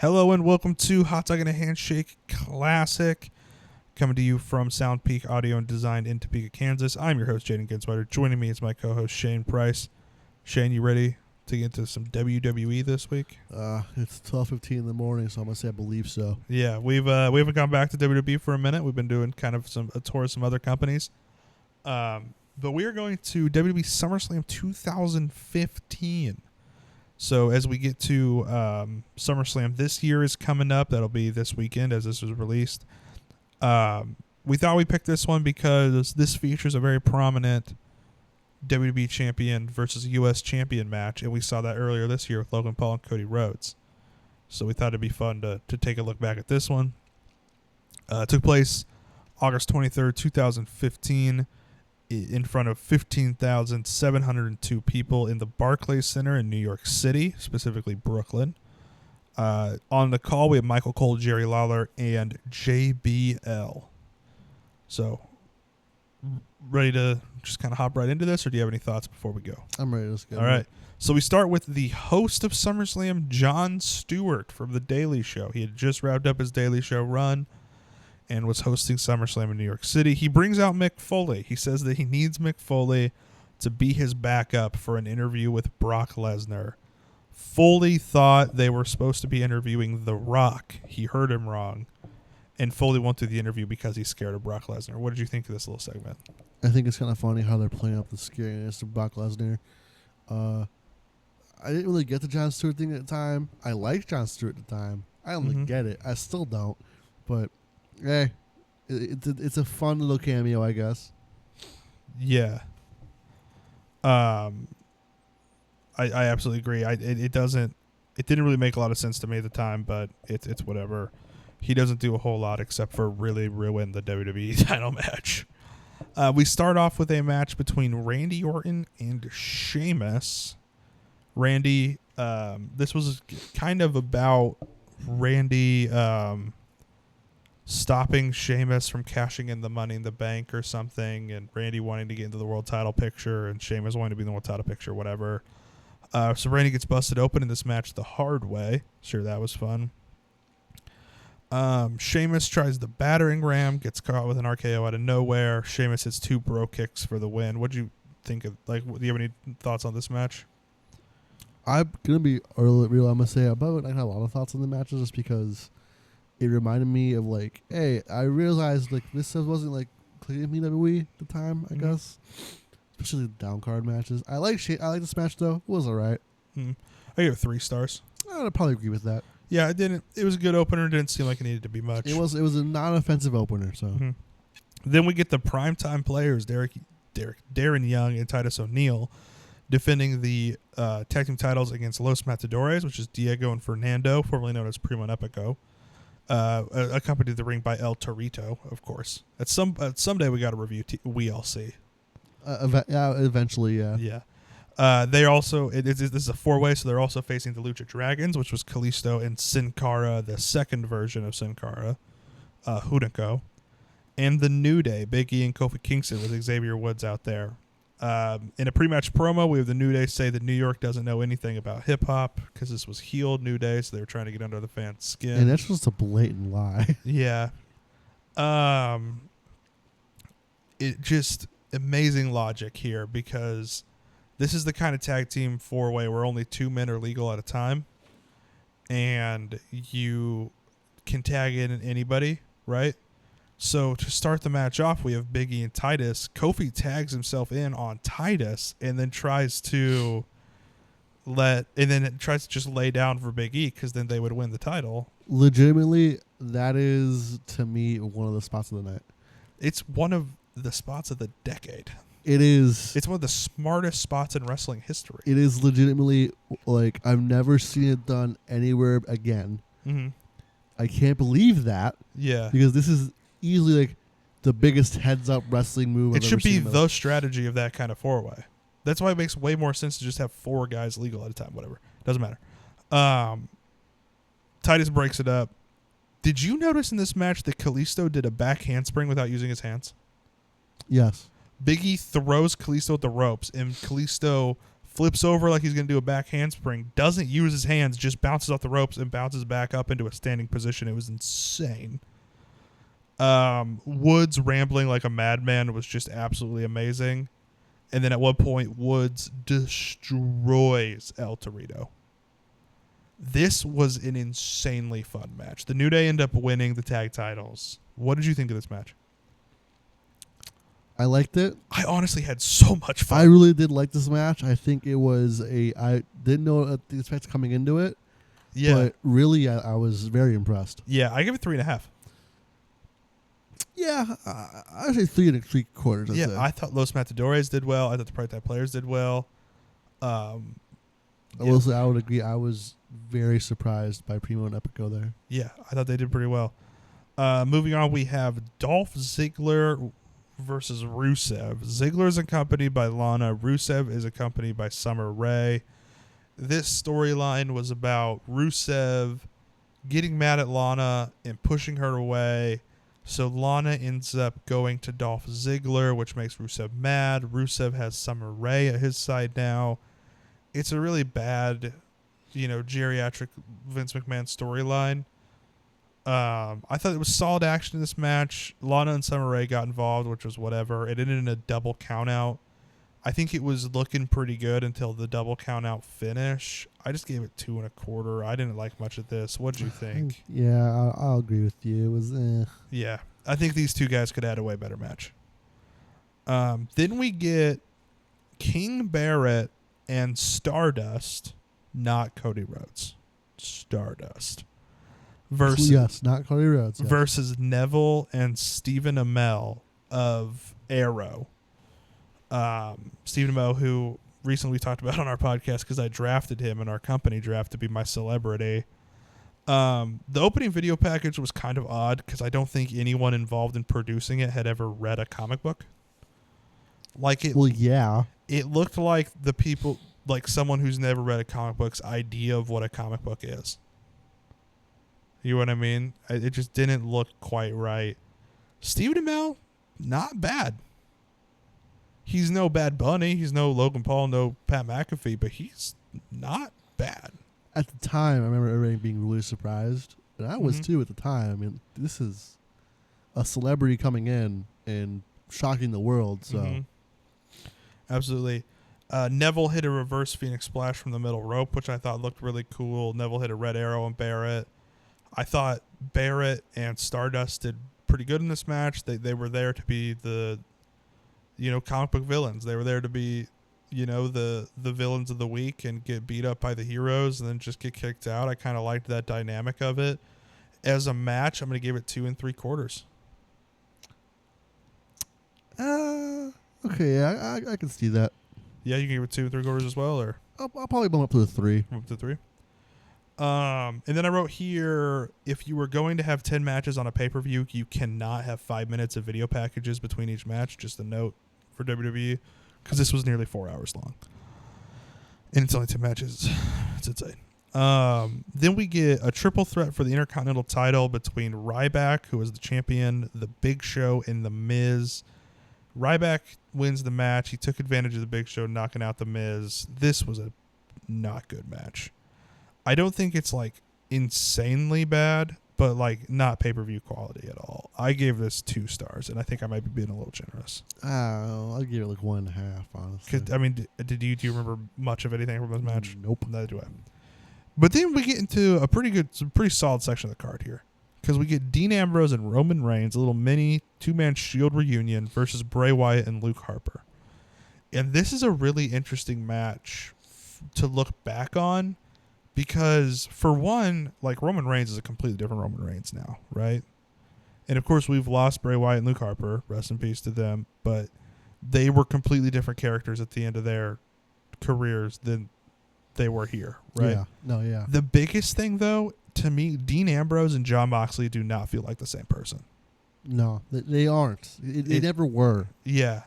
Hello and welcome to Hot Dog and a Handshake Classic, coming to you from Sound Peak Audio and Design in Topeka, Kansas. I'm your host, Jayden and Shane. Joining me is my co-host, Shane Price. Shane, you ready to get into some WWE this week? It's 12:15 in the morning, so I'm gonna say I believe so. Yeah, we haven't gone back to WWE for a minute. We've been doing kind of a tour of some other companies, but we are going to WWE SummerSlam 2015. So as we get to SummerSlam this year is coming up. That'll be this weekend as this was released. We thought we picked this one because this features a very prominent WWE champion versus US champion match, and we saw that earlier this year with Logan Paul and Cody Rhodes. So we thought it'd be fun to take a look back at this one. It took place August 23rd, 2015. In front of 15,702 people in the Barclays Center in New York City, specifically Brooklyn. On the call, we have Michael Cole, Jerry Lawler, and JBL. So, ready to just kind of hop right into this, or do you have any thoughts before we go? I'm ready. Let's go. All right. So we start with the host of SummerSlam, Jon Stewart from The Daily Show. He had just wrapped up his Daily Show run and was hosting SummerSlam in New York City. He brings out Mick Foley. He says that he needs Mick Foley to be his backup for an interview with Brock Lesnar. Foley thought they were supposed to be interviewing The Rock. He heard him wrong. And Foley went through the interview because he's scared of Brock Lesnar. What did you think of this little segment? I think it's kind of funny how they're playing up the scariness of Brock Lesnar. I didn't really get the Jon Stewart thing at the time. I liked Jon Stewart at the time. I don't really get it. I still don't. But hey, it's a fun little cameo, I guess. Yeah. I absolutely agree. It didn't really make a lot of sense to me at the time, but it's whatever. He doesn't do a whole lot except for really ruin the WWE title match. We start off with a match between Randy Orton and Sheamus. Randy, this was kind of about Randy stopping Sheamus from cashing in the Money in the Bank or something, and Randy wanting to get into the world title picture, and Sheamus wanting to be in the world title picture, whatever. So Randy gets busted open in this match the hard way. Sure, that was fun. Sheamus tries the battering ram, gets caught with an RKO out of nowhere. Sheamus hits 2 bro kicks for the win. What do you think of? Do you have any thoughts on this match? I'm gonna be real. I'm gonna say about I had a lot of thoughts on the matches just because it reminded me of hey, I realized this wasn't clear me WWE at the time. I guess, especially the down card matches. I like this match though. It was alright. I give it 3 stars. I'd probably agree with that. Yeah, it was a good opener. It didn't seem like it needed to be much. It was a non-offensive opener. So Then we get the primetime players, Darren Young and Titus O'Neil, defending the tag team titles against Los Matadores, which is Diego and Fernando, formerly known as Primo and Epico, accompanied to the ring by El Torito, of course. Someday we got to review WLC. Eventually, yeah. Yeah. They also this is a 4-way, so they're also facing the Lucha Dragons, which was Kalisto and Sin Cara, the second version of Sin Cara, Hunico, and the New Day, Big E and Kofi Kingston with Xavier Woods out there. In a pre-match promo, we have the New Day say that New York doesn't know anything about hip-hop because this was heeled New Day, so they were trying to get under the fans' skin. And that's just a blatant lie. Yeah. It just amazing logic here because this is the kind of tag team 4-way where only 2 men are legal at a time, and you can tag in anybody, right? So to start the match off, we have Big E and Titus. Kofi tags himself in on Titus and then tries to just lay down for Big E because then they would win the title. Legitimately, that is to me one of the spots of the night. It's one of the spots of the decade. It is. It's one of the smartest spots in wrestling history. It is legitimately I've never seen it done anywhere again. Mm-hmm. I can't believe that. Yeah, because this is easily the biggest heads-up wrestling move. It should be the strategy of that kind of 4-way. That's why it makes way more sense to just have 4 guys legal at a time. Whatever, doesn't matter. Titus breaks it up. Did you notice in this match that Kalisto did a back handspring without using his hands? Yes. Big E throws Kalisto at the ropes, and Kalisto flips over like he's going to do a back handspring, doesn't use his hands, just bounces off the ropes and bounces back up into a standing position. It was insane. Woods rambling like a madman was just absolutely amazing. And then at one point, Woods destroys El Torito. This was an insanely fun match. The New Day end up winning the tag titles. What did you think of this match? I liked it. I honestly had so much fun. I really did like this match. I think it was I didn't know the effects coming into it. Yeah. But really, I was very impressed. Yeah, I give it 3.5. Yeah, I say 3 3/4. Yeah, I thought Los Matadores did well. I thought the Pride Tag Players did well. I will say I would agree. I was very surprised by Primo and Epico there. Yeah, I thought they did pretty well. Moving on, we have Dolph Ziggler versus Rusev. Ziggler is accompanied by Lana. Rusev is accompanied by Summer Rae. This storyline was about Rusev getting mad at Lana and pushing her away. So Lana ends up going to Dolph Ziggler, which makes Rusev mad. Rusev has Summer Rae at his side now. It's a really bad, geriatric Vince McMahon storyline. I thought it was solid action in this match. Lana and Summer Rae got involved, which was whatever. It ended in a double count out. I think it was looking pretty good until the double count out finish. I just gave it 2.25. I didn't like much of this. What did you think? Yeah, I'll agree with you. It was Yeah, I think these two guys could have had a way better match. Then we get King Barrett and Stardust, not Cody Rhodes. Stardust. Yes, not Cody Rhodes. Yes. Versus Neville and Stephen Amell of Arrow. Stephen Amell, who recently we talked about on our podcast because I drafted him in our company draft to be my celebrity. The opening video package was kind of odd because I don't think anyone involved in producing it had ever read a comic book. Well, yeah. It looked like the people, like someone who's never read a comic book's idea of what a comic book is. You know what I mean? It just didn't look quite right. Stephen Amell, not bad. He's no Bad Bunny. He's no Logan Paul, no Pat McAfee, but he's not bad. At the time, I remember everybody being really surprised. And I was too at the time. I mean, this is a celebrity coming in and shocking the world. So, Absolutely. Neville hit a reverse Phoenix Splash from the middle rope, which I thought looked really cool. Neville hit a Red Arrow on Barrett. I thought Barrett and Stardust did pretty good in this match. They were there to be the, comic book villains. They were there to be, the villains of the week and get beat up by the heroes and then just get kicked out. I kind of liked that dynamic of it. As a match, I'm going to give it 2 3/4. Okay, yeah, I can see that. Yeah, you can give it 2 3/4 as well, or I'll probably bump up to a 3. up to 3. And then I wrote here, if you were going to have 10 matches on a pay-per-view, you cannot have 5 minutes of video packages between each match. Just a note for WWE, because this was nearly 4 hours long. And it's only 10 matches. It's insane. Then we get a triple threat for the Intercontinental title between Ryback, who is the champion, the Big Show, and the Miz. Ryback wins the match. He took advantage of the Big Show, knocking out the Miz. This was a not good match. I don't think it's insanely bad, but not pay-per-view quality at all. I gave this 2 stars, and I think I might be being a little generous. I'll give it 1.5, honestly. I mean, do you remember much of anything from this match? Nope. Neither do I. But then we get into a pretty solid section of the card here, because we get Dean Ambrose and Roman Reigns, a little mini 2-man Shield reunion versus Bray Wyatt and Luke Harper. And this is a really interesting match to look back on. Because, for one, Roman Reigns is a completely different Roman Reigns now, right? And, of course, we've lost Bray Wyatt and Luke Harper. Rest in peace to them. But they were completely different characters at the end of their careers than they were here, right? Yeah. No, yeah. The biggest thing, though, to me, Dean Ambrose and Jon Moxley do not feel like the same person. No, they aren't. They never were. Yeah.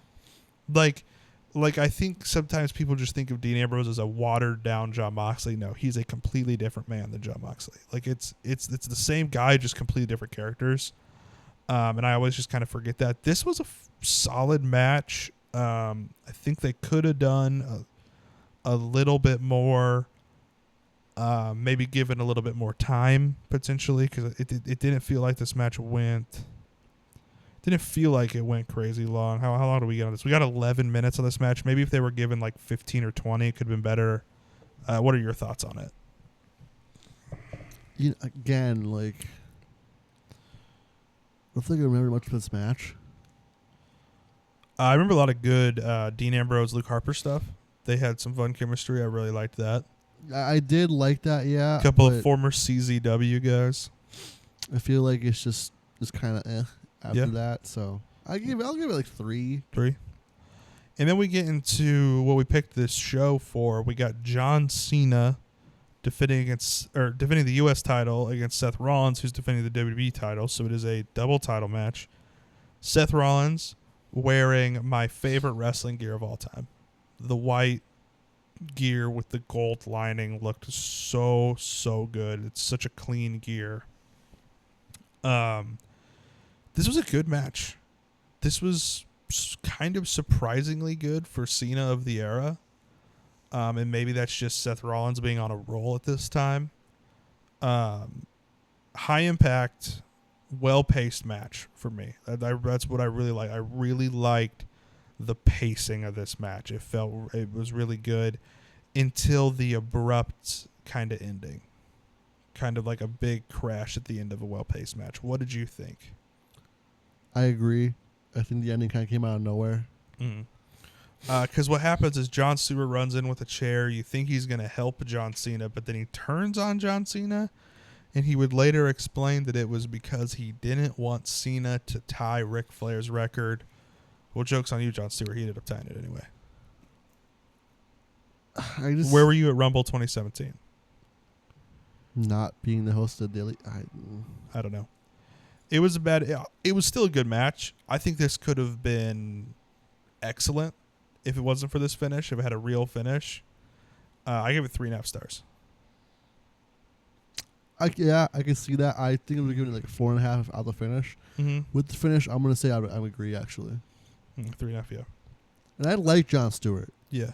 I think sometimes people just think of Dean Ambrose as a watered down Jon Moxley. No, he's a completely different man than Jon Moxley. It's the same guy, just completely different characters. And I always just kind of forget that. This was a solid match. I think they could have done a little bit more, maybe given a little bit more time potentially, because it didn't feel like this match didn't feel like it went crazy long. How long do we get on this? We got 11 minutes on this match. Maybe if they were given like 15 or 20, it could have been better. What are your thoughts on it? Again, like, I don't think I remember much of this match. I remember a lot of good Dean Ambrose, Luke Harper stuff. They had some fun chemistry. I really liked that. I did like that, yeah. A couple of former CZW guys. I feel like it's just kind of after that. So I'll give it like 3. 3. And then we get into what we picked this show for. We got John Cena defending the US title against Seth Rollins, who's defending the WWE title. So it is a double title match. Seth Rollins wearing my favorite wrestling gear of all time. The white gear with the gold lining looked so good. It's such a clean gear. This was a good match. This was kind of surprisingly good for Cena of the era. And maybe that's just Seth Rollins being on a roll at this time. High impact, well-paced match for me. That's what I really like. I really liked the pacing of this match. It was really good until the abrupt kind of ending. Kind of like a big crash at the end of a well-paced match. What did you think? I agree. I think the ending kind of came out of nowhere. Because what happens is John Stewart runs in with a chair. You think he's going to help John Cena, but then he turns on John Cena, and he would later explain that it was because he didn't want Cena to tie Ric Flair's record. Well, joke's on you, John Stewart. He ended up tying it anyway. Where were you at Rumble 2017? Not being the host of Daily. I don't know. It was it was still a good match. I think this could have been excellent if it wasn't for this finish. If it had a real finish, I give it 3.5 stars. I can see that. I think I'm gonna give it like 4.5 out the finish. Mm-hmm. With the finish, I'm gonna say I agree actually. 3.5, yeah. And I like John Stewart. Yeah.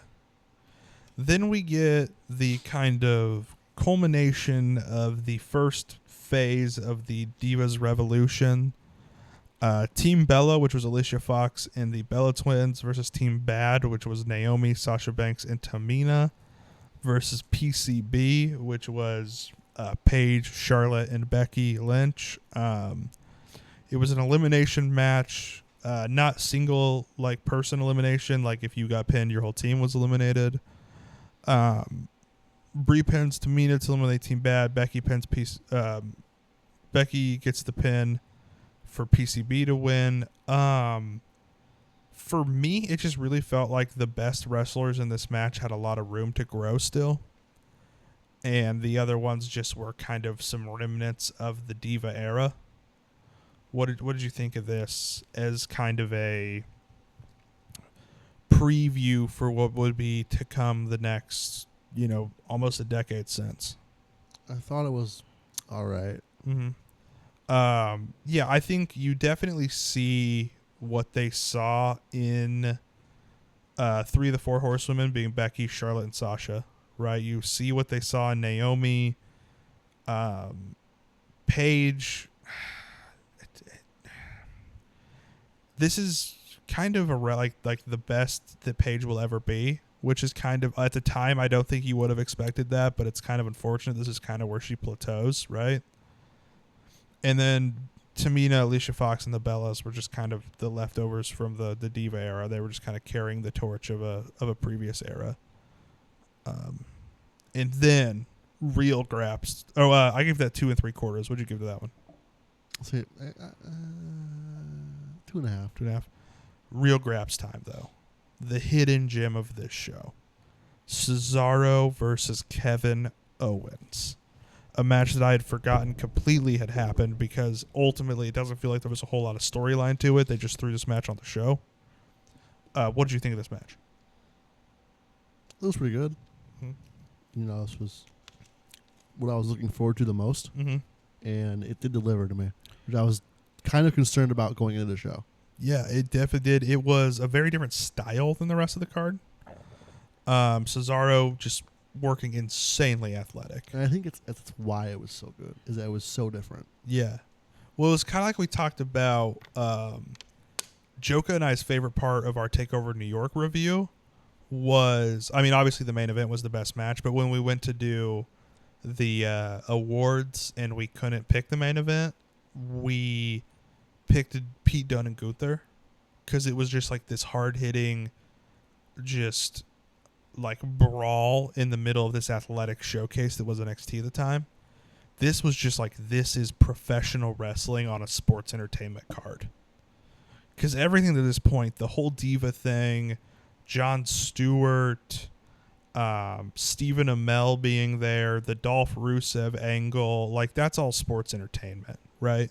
Then we get the kind of culmination of the first phase of the Divas Revolution. Team Bella, which was Alicia Fox and the Bella Twins, versus Team Bad, which was Naomi, Sasha Banks, and Tamina, versus PCB, which was Paige, Charlotte, and Becky Lynch. It was an elimination match, not single like person elimination. Like if you got pinned, your whole team was eliminated. Brie pins Tamina to eliminate Team Bad. Becky gets the pin for PCB to win. For me, it just really felt like the best wrestlers in this match had a lot of room to grow still. And the other ones just were kind of some remnants of the Diva era. What did you think of this as kind of a preview for what would be to come the next, almost a decade since? I thought it was all right. Mm-hmm. Yeah, I think you definitely see what they saw in 3 of the 4 horsewomen being Becky, Charlotte, and Sasha, right? You see what they saw in Naomi, Paige. This is kind of like the best that Paige will ever be, which is kind of, at the time, I don't think you would have expected that, but it's kind of unfortunate. This is kind of where she plateaus, right? And then Tamina, Alicia Fox, and the Bellas were just kind of the leftovers from the Diva era. They were just kind of carrying the torch of a previous era. And then real graps. Oh, I gave that 2 3/4. What'd you give to that one? I'll say 2.5. 2.5. Real graps time, though. The hidden gem of this show. Cesaro versus Kevin Owens. A match that I had forgotten completely had happened because ultimately it doesn't feel like there was a whole lot of storyline to it. They just threw this match on the show. What did you think of this match? It was pretty good. Mm-hmm. This was what I was looking forward to the most. Mm-hmm. And it did deliver to me, which I was kind of concerned about going into the show. Yeah, it definitely did. It was a very different style than the rest of the card. Cesaro just working insanely athletic. And I think that's why it was so good, is that it was so different. Yeah. Well, it was kind of like we talked about Joka and I's favorite part of our TakeOver New York review was, I mean, obviously the main event was the best match, but when we went to do the awards and we couldn't pick the main event, we picked Pete Dunne and Gunther because it was just like this hard-hitting, just like brawl in the middle of this athletic showcase that was NXT at the time. This was just like, this is professional wrestling on a sports entertainment card. Because everything to this point, the whole Diva thing, Jon Stewart, Stephen Amell being there, the Dolph Rusev angle, like that's all sports entertainment, right?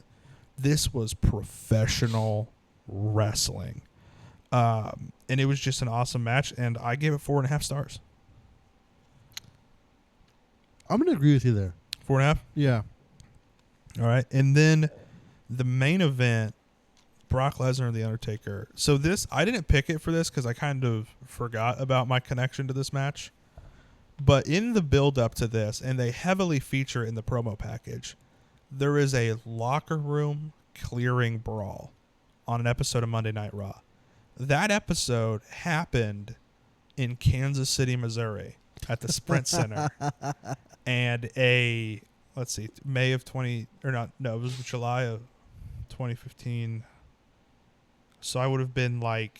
This was professional wrestling. And it was just an awesome match, and I gave it 4.5 stars. I'm going to agree with you there. 4.5? Yeah. All right. And then the main event, Brock Lesnar and The Undertaker. So this, I didn't pick it for this because I kind of forgot about my connection to this match. But in the build up to this, and they heavily feature in the promo package, there is a locker room clearing brawl on an episode of Monday Night Raw. That episode happened in Kansas City, Missouri at the Sprint Center. And let's see, May of 20, or not, no, it was July of 2015. So I would have been like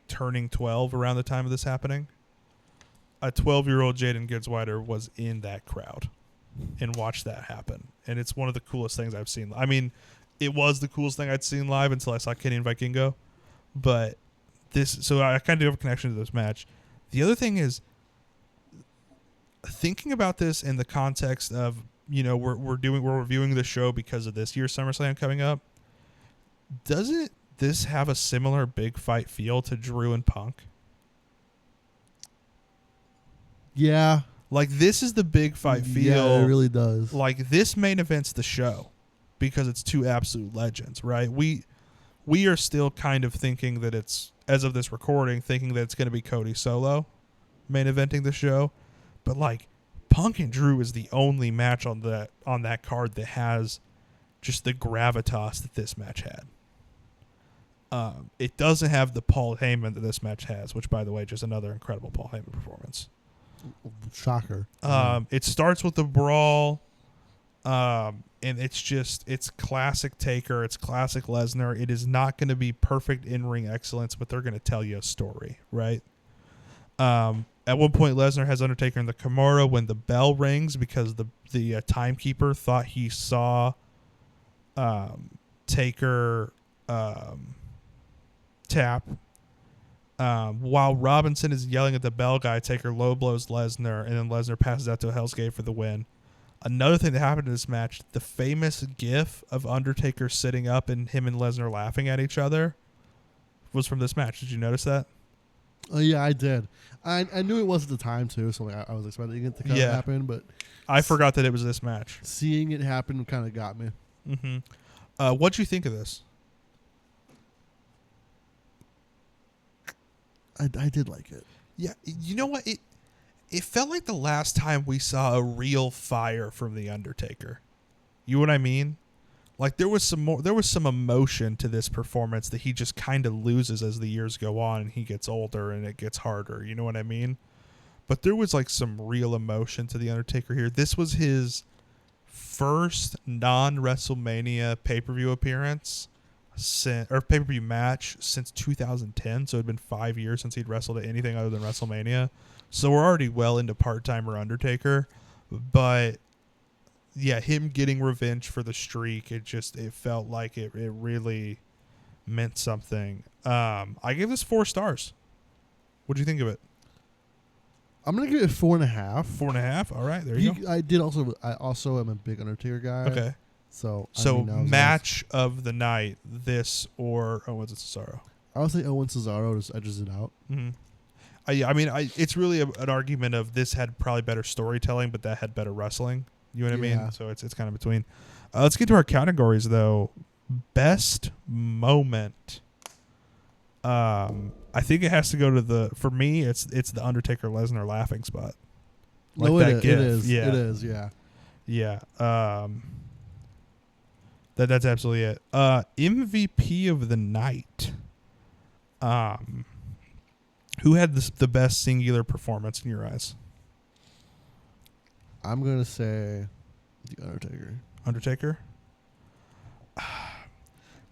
turning 12 around the time of this happening. A 12-year-old Jayden Gidswider was in that crowd and watched that happen. And it's one of the coolest things I've seen. I mean, it was the coolest thing I'd seen live until I saw Kenny and Vikingo. But so I kind of have a connection to this match. The other thing is, thinking about this in the context of, you know, we're reviewing the show because of this year's SummerSlam coming up. Doesn't this have a similar big fight feel to Drew and Punk? Yeah. Like, this is the big fight feel. Yeah, it really does. Like, this main event's the show because it's two absolute legends, right? We are still kind of thinking that it's, as of this recording, thinking that it's going to be Cody Solo main eventing the show. But, like, Punk and Drew is the only match on that card that has just the gravitas that this match had. It doesn't have the Paul Heyman that this match has, which, by the way, just another incredible Paul Heyman performance. Shocker. It starts with the brawl, and it's classic Taker, it's classic Lesnar. It is not going to be perfect in-ring excellence, but they're going to tell you a story, right? At one point, Lesnar has Undertaker in the Kimura when the bell rings because the timekeeper thought he saw Taker tap. While Robinson is yelling at the bell guy, Taker low blows Lesnar, and then Lesnar passes out to a Hell's Gate for the win. Another thing that happened in this match, the famous gif of Undertaker sitting up and him and Lesnar laughing at each other was from this match. Did you notice that? Oh, yeah, I did. I knew it was at the time, too, so I was expecting it to kind of happen, but I forgot that it was this match. Seeing it happen kind of got me. Mm-hmm. What'd you think of this? I did like it. Yeah, you know what? It felt like the last time we saw a real fire from The Undertaker. You know what I mean? Like, there was some emotion to this performance that he just kind of loses as the years go on and he gets older and it gets harder. You know what I mean? But there was like some real emotion to The Undertaker here. This was his first non-WrestleMania pay-per-view appearance or pay-per-view match since 2010. So it had been 5 years since he'd wrestled at anything other than WrestleMania. So we're already well into part-timer Undertaker. But yeah, him getting revenge for the streak, it felt like it really meant something. I gave this 4 stars. What do you think of it? I'm gonna give it 4.5. 4.5. All right, there you go. I also am a big Undertaker guy. Okay. So match of the night, this or Owens and Cesaro. I would say Owens Cesaro just edges it out. Mm-hmm. It's really an argument of this had probably better storytelling, but that had better wrestling. You know what I mean? So it's kind of between. Let's get to our categories though. Best moment. I think it has to go to for me, it's the Undertaker Lesnar laughing spot. Like no, that it gif. is. Yeah. It is. Yeah. Yeah. That's absolutely it. MVP of the night. Who had the best singular performance in your eyes? I'm gonna say the Undertaker. Undertaker.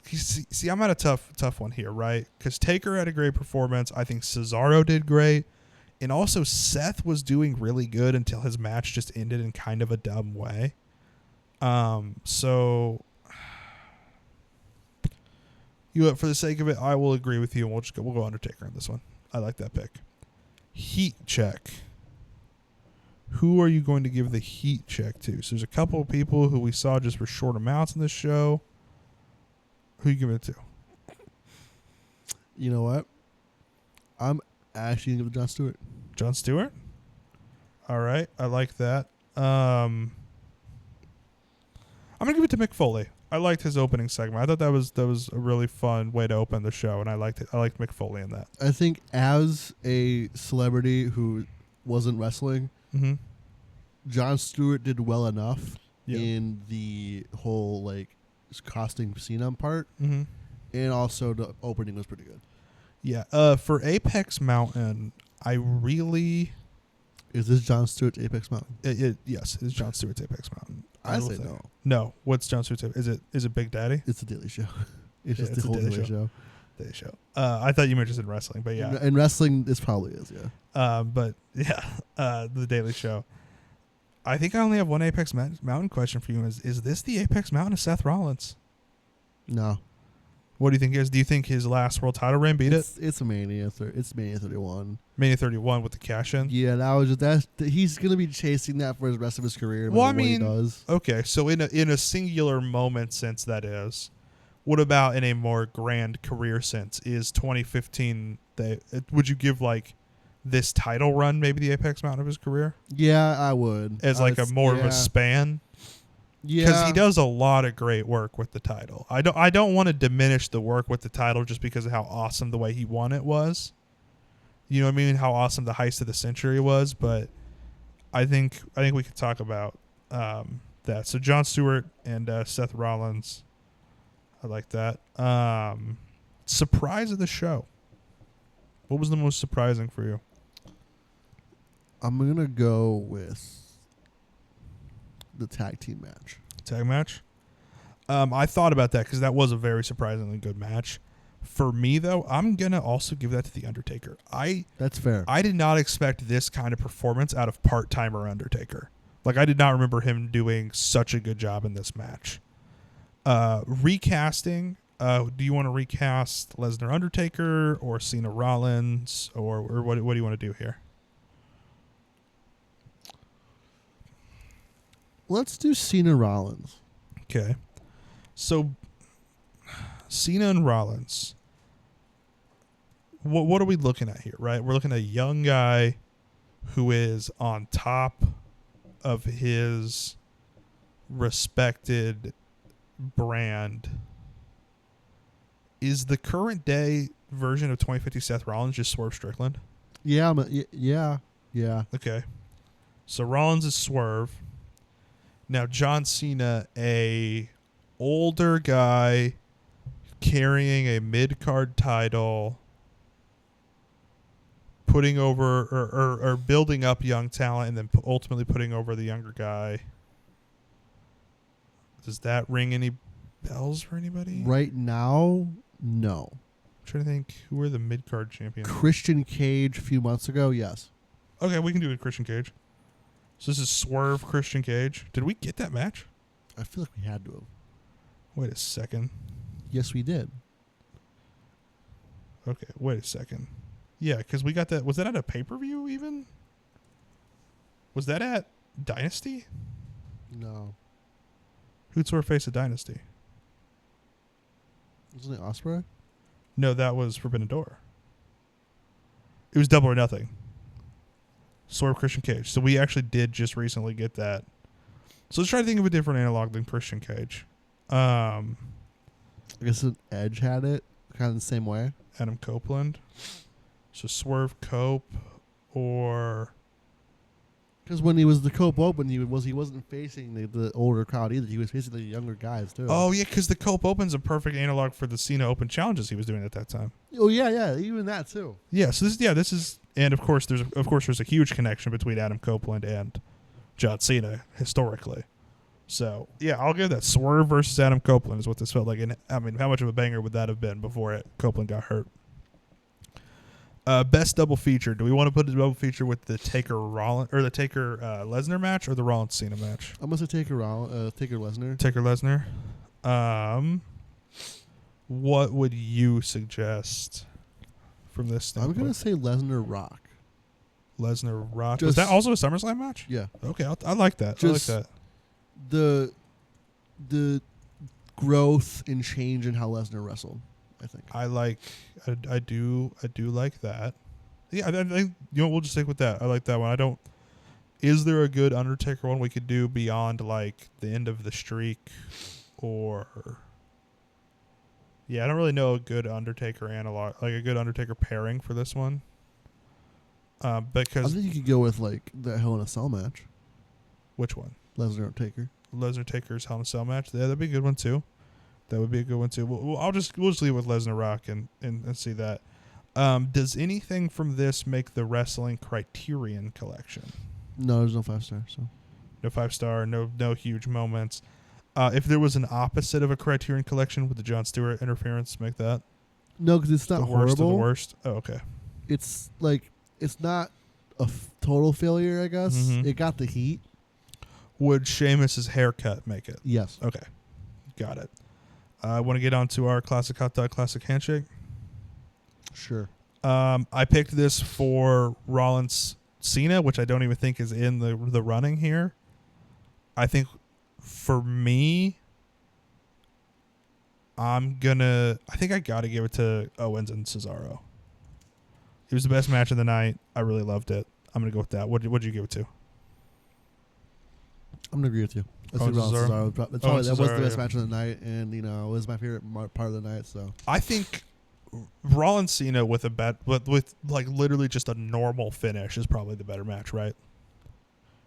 See, I'm at a tough one here, right? Because Taker had a great performance. I think Cesaro did great, and also Seth was doing really good until his match just ended in kind of a dumb way. So for the sake of it, I will agree with you, and we'll go Undertaker on this one. I like that pick. Heat check. Who are you going to give the heat check to? So there's a couple of people who we saw just for short amounts in this show. Who are you giving it to? You know what? I'm actually gonna give it to Jon Stewart. Jon Stewart? All right. I like that. I'm gonna give it to Mick Foley. I liked his opening segment. I thought that was a really fun way to open the show, and I liked it. I liked Mick Foley in that. I think as a celebrity who wasn't wrestling, Mm-hmm. Jon Stewart did well enough Yeah. in the whole costing Cena part, Mm-hmm. and also the opening was pretty good. Yeah. For Apex Mountain, I really Is this Jon Stewart's Apex Mountain? yes, it is Jon Stewart's Apex Mountain. I will say think. no. No. What's Jon Stewart's? Is it Big Daddy? It's the Daily Show. It's Yeah, just it's the whole a Daily Daily Show. Daily Show. I thought you were interested in wrestling, but yeah. In wrestling, this probably is, yeah. But yeah, the Daily Show. I think I only have one Apex Mountain question for you. Is this the Apex Mountain of Seth Rollins? No. What do you think is? Do you think his last world title reign beat it? It's a Mania. It's Mania 31. Mania 31 with the cash in? Yeah, that was he's gonna be chasing that for the rest of his career. Well, I what he mean, does. Okay, so in a singular moment sense, that is. What about in a more grand career sense? Is 2015? Would you give this title run maybe the Apex Mountain of his career? Yeah, I would. As a more of a span. Yeah, Because he does a lot of great work with the title. I don't want to diminish the work with the title just because of how awesome the way he won it was. You know what I mean? How awesome the heist of the century was. But I think we could talk about that. So Jon Stewart and Seth Rollins. I like that. Surprise of the show. What was the most surprising for you? I'm gonna go with the tag team match. Tag match? I thought about that because that was a very surprisingly good match. For me, though, I'm going to also give that to The Undertaker. That's fair. I did not expect this kind of performance out of part-timer Undertaker. I did not remember him doing such a good job in this match. Recasting, do you want to recast Lesnar Undertaker or Cena Rollins or what do you want to do here? Let's do Cena Rollins. Okay. So Cena and Rollins. What are we looking at here, right? We're looking at a young guy who is on top of his respected brand. Is the current day version of 2050 Seth Rollins just Swerve Strickland? Yeah, yeah. Okay. So Rollins is Swerve. Now John Cena, a older guy carrying a mid-card title, putting over or building up young talent and then ultimately putting over the younger guy. Does that ring any bells for anybody? Right now, no. I'm trying to think who were the mid-card champions. Christian Cage a few months ago, yes. Okay, we can do it with Christian Cage. So this is Swerve Christian Cage. Did we get that match? I feel like we had to have. Wait a second. Yes, we did. Okay, wait a second. Yeah, because we got that. Was that at a pay-per-view even? Was that at Dynasty? No. Who'd Swerve face at Dynasty? Wasn't it Ospreay? No, that was Forbidden Door. It was Double or Nothing. Swerve Christian Cage. So we actually did just recently get that. So let's try to think of a different analog than Christian Cage. I guess Edge had it. kind of the same way. Adam Copeland. So Swerve Cope or... Because when he was the Cope Open, he wasn't facing the older crowd either. He was facing the younger guys, too. Oh, yeah, because the Cope Open's a perfect analog for the Cena Open challenges he was doing at that time. Oh, yeah, even that, too. Yeah, so this is... And, of course, there's a huge connection between Adam Copeland and John Cena, historically. So, yeah, I'll give that. Swerve versus Adam Copeland is what this felt like. And, I mean, how much of a banger would that have been before Copeland got hurt? Best double feature. Do we want to put a double feature with the Taker Lesnar match or the Rollins Cena match? I'm gonna say Taker Lesnar. Taker Lesnar. What would you suggest from this standpoint? I'm gonna say Lesnar Rock. Lesnar Rock. Was that also a SummerSlam match? Yeah. Okay, I like that. I like that. The growth and change in how Lesnar wrestled, I think. I do like that. Yeah, I think we'll just stick with that. I like that one. Is there a good Undertaker one we could do beyond like the end of the streak, or? Yeah, I don't really know a good Undertaker analog, like a good Undertaker pairing for this one. Because I think you could go with like the Hell in a Cell match. Which one? Lesnar Taker. Lesnar Taker's Hell in a Cell match. Yeah, that'd be a good one too. That would be a good one too. We'll just leave with Lesnar Rock and see that. Does anything from this make the Wrestling Criterion collection? No, there's no 5-star. So no 5-star. No huge moments. If there was an opposite of a Criterion collection, would the Jon Stewart interference make that? No, because it's not the horrible. Worst of the worst. Oh, okay. It's like it's not a total failure. I guess It got the heat. Would Sheamus's haircut make it? Yes. Okay, got it. I want to get on to our classic hot dog, classic handshake. Sure. I picked this for Rollins Cena, which I don't even think is in the running here. I think for me, I think I got to give it to Owens and Cesaro. It was the best match of the night. I really loved it. I'm going to go with that. What'd you give it to? I'm going to agree with you. Cesaro. That was the best match of the night, and it was my favorite part of the night. So I think Rollins Cena with like literally just a normal finish is probably the better match, right?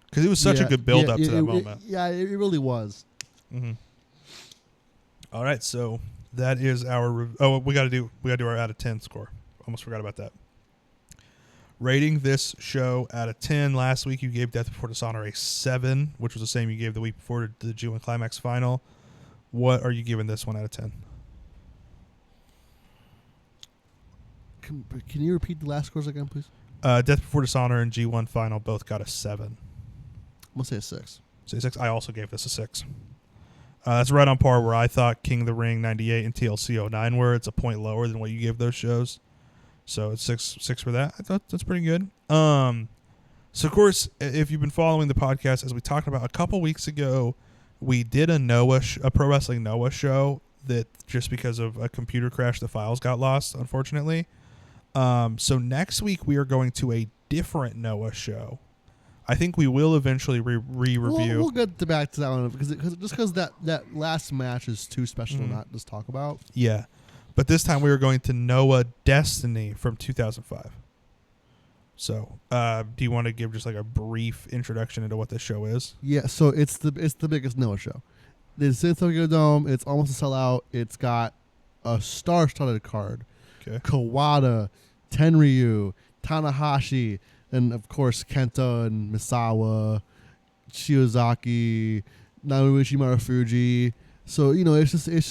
Because it was such a good build up to that moment. It really was. Mm-hmm. All right, so that is our. We got to do our out of 10 score. Almost forgot about that. Rating this show out of 10. Last week you gave Death Before Dishonor a 7, which was the same you gave the week before the G1 Climax final. What are you giving this one out of 10? Can you repeat the last scores again, please? Death Before Dishonor and G1 final both got a 7. I'm going to say a 6. Say 6. I also gave this a 6. That's right on par where I thought King of the Ring 98 and TLC 09 were. It's a point lower than what you gave those shows. So it's 6 for that. I thought that's pretty good. So of course, if you've been following the podcast, as we talked about a couple weeks ago, we did a Pro Wrestling Noah show that just because of a computer crash, the files got lost, unfortunately. So next week we are going to a different Noah show. I think we will eventually re-review. We'll get back to that one because that last match is too special to not just talk about. Yeah. But this time we are going to Noah Destiny from 2005. So, do you want to give just like a brief introduction into what this show is? Yeah, so it's the biggest Noah show. It's in Tokyo Dome. It's almost a sellout. It's got a star-studded card. Okay. Kawada, Tenryu, Tanahashi, and of course Kenta and Misawa, Shiozaki, Naomichi Marufuji. So it's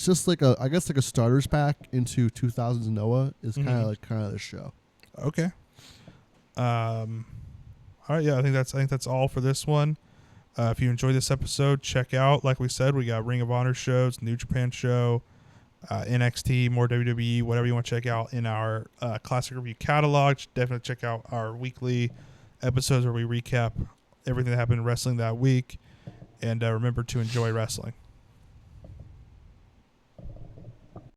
just like a starters pack into 2000s Noah is kind of the show. Okay. All right. Yeah, I think that's all for this one. If you enjoyed this episode, check out, like we said, we got Ring of Honor shows, New Japan show, NXT, more WWE, whatever you want to check out in our classic review catalog. Definitely check out our weekly episodes where we recap everything that happened in wrestling that week. And remember to enjoy wrestling.